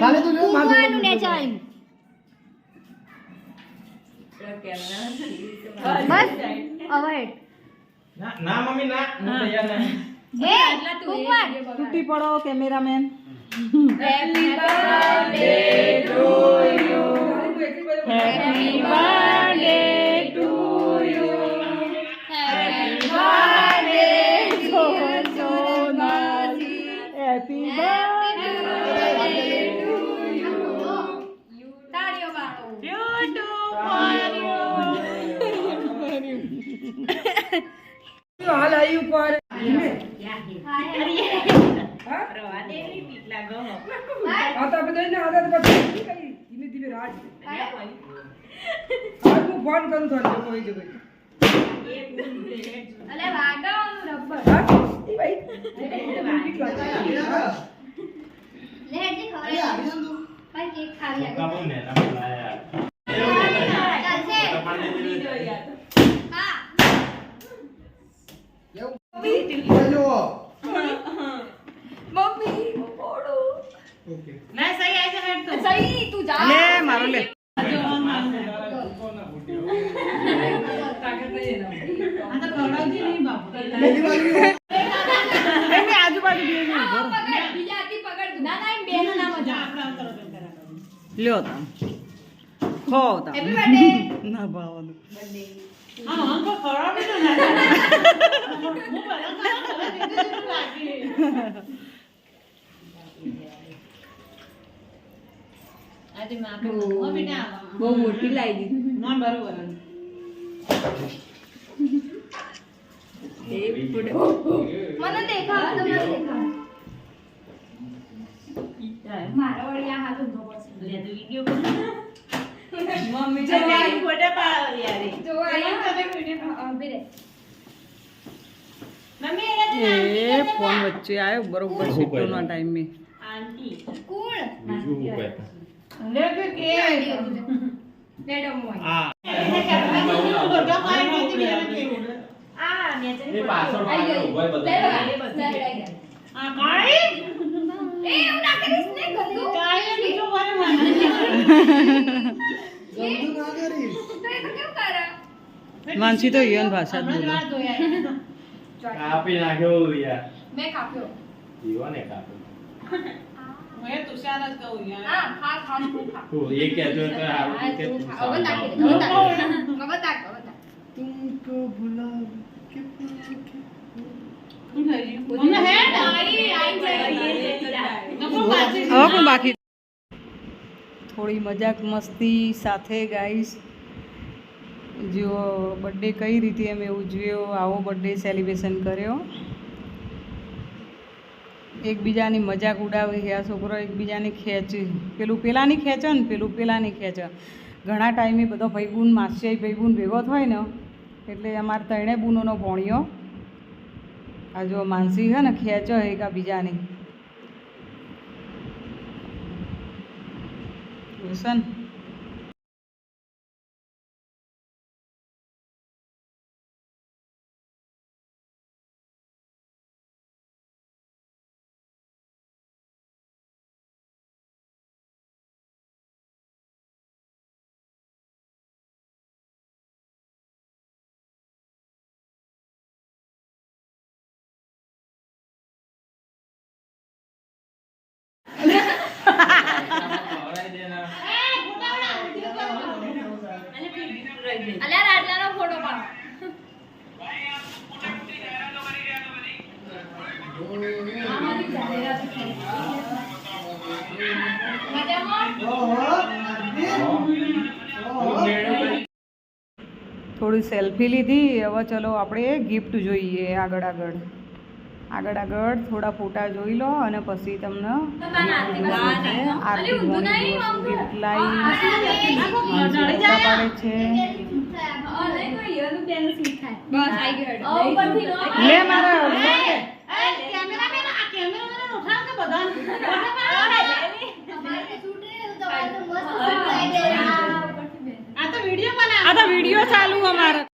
કાલે તો લ્યો માં કૂકવાનું ને ચાઈ બસ અવોઇડ ના મમ્મી ના હું તૈયાર નહીં એ કૂકવાન તૂટી પડો cameraman happy birthday to you happy birthday to you happy birthday to સોનાજી happy happy birthday to you તાળીઓ પાડો હાલ આવી ઉપર આ તો બધા ને આદત પછી ધીમે ધીમે રાજ આજ હું ફોન કરું થોડો કોઈ જગ્યાએ અલે વાગાવાનું રબર હા એ ભાઈ લે હેજી ખવડાવી ભાઈ કેક ખાવી લાગે કાબુ ને ના બોલાયા ચાલશે હા જો મમ્મી પોડો ઓકે સહી તું જા લે મારો લે આજુબાજુ પકડ બીજાથી પકડ ના ના એમ બેનો નામ જ લ્યો તા ખો તા હેપી બર્થડે ના ભાવનું બહુ મોટી લાવી દીધી ના બરોબર મને દેખાવ તમને દેખાવ મારા વળી આ હાથ ઊંધો પડશે મમ્મી જો આયા ઉભી રહે એ ફોન વચ્ચે આવ્યો બરોબર સિટ્ટોના ટાઈમે કુણ બીજું હું કહે મેડમ હોય આ એ પાછળ આઈ ઉભા ગઈ બધા લે બગા એ હું ના કરીશ ને ગંદુ ગંદુ ના કરીશ તો એ તો કેવું કરે માનસી તો યન ભાષા જ બોલે કાપી નાખ્યો યાર મેં કાપ્યો જીવો ને કાપ્યો હા ખા ખા તું ખા તું એ કહેતો તો હારું હા કે તું તું ખા હવે તાકી દે હવે તાક તુમકો ભુલા કે આઈ હવે પણ બાકી થોડી મજાક મસ્તી સાથે ગાઈસ જો બર્થડે કઈ રીતે અમે ઉજવ્યો આવો બર્થડે સેલિબ્રેશન કર્યો એકબીજાની મજાક ઉડાવી આ છોકરો એકબીજાની ખેંચી પેલું પેલાની ખેંચે ને પેલું પેલાની ખેંચે ઘણા ટાઈમે બધો ભાઈબૂન માસી ભાઈબૂન ભેગો થાય ને એટલે અમારે ત્રણે બૂનોનો ભોણિયો આ જો માનસી છે ને ખેંચો એકબીજાની રોશન અલ્યા રાજલાનો ફોટો પાડો થોડી સેલ્ફી લીધી હવે ચલો આપણે ગિફ્ટ જોઈએ આગળ આગળ થોડા ફોટા જોઈ લો અને પછી તમને આરતી મોની ગિફ્ટ લાવી પાડે છે લે મારા આ તો વિડીયો ચાલુ અમારા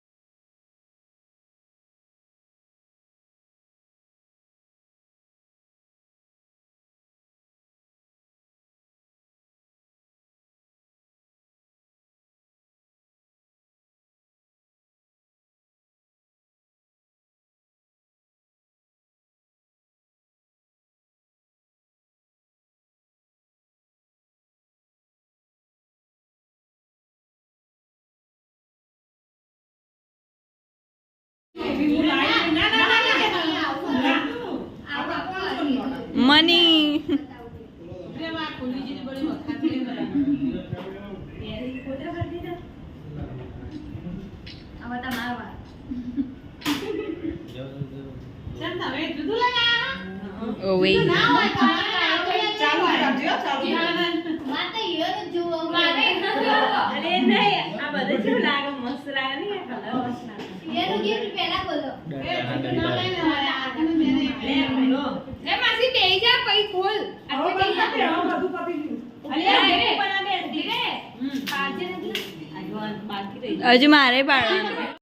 મની ઓવે હજુ મારે પાડવાનું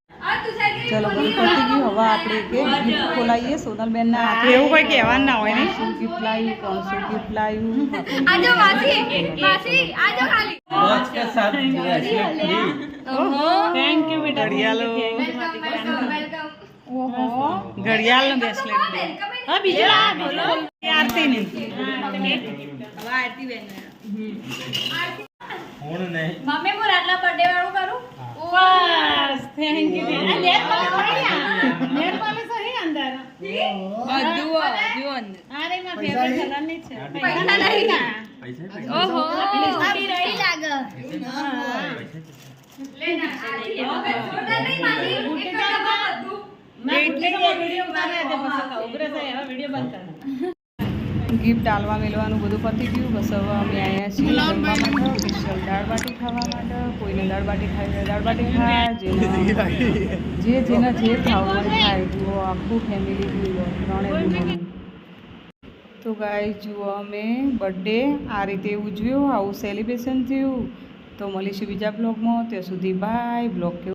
ચલો બધું પતી ગયું હવે આપણે કે ગિફ્ટ ખોલાવીએ સોનલબેનના હાથે એવું કોઈ કહેવાનું ના હોય ને શું ગિફ્ટ લાવ્યું કોણ શું ગિફ્ટ લાવ્યું वॉच के साथ ब्रेसलेट फ्री થેન્ક યુ બેટા ઘડિયાળો ઓહો ઘડિયાળનો બ્રેસલેટ હા બીજો બોલો આરતી ની फोन नहीं મમ્મી હું રાતના બર્થડે વાળું કરું બસ થેન્ક યુ નેટ પાલિશ અહીં અંદર બધું અરે માં ફેવરેટ કલર ની છે પૈસા નહીં पैसे ઓહો રહી લાગે ગિફ્ટ આલવા મેળવાનું બધું પતી ગયું બસ હવે અમે આવ્યા છીએ જમવા માટે સ્પેશિયલ દાળ બાટી ખાવા માટે કોઈને દાળ બાટી ખાય દાળ બાટી ખાય જેને જે ખાવું હોય ખાય જુઓ આખું ફેમિલી ગયું ત્રણે બહેનોનું. તો ગાય જુઓ અમે બર્થડે આ રીતે ઉજવ્યો આવું સેલિબ્રેશન થયું તો મળીશું બીજા બ્લોગમાં ત્યાં સુધી બાય બ્લોગ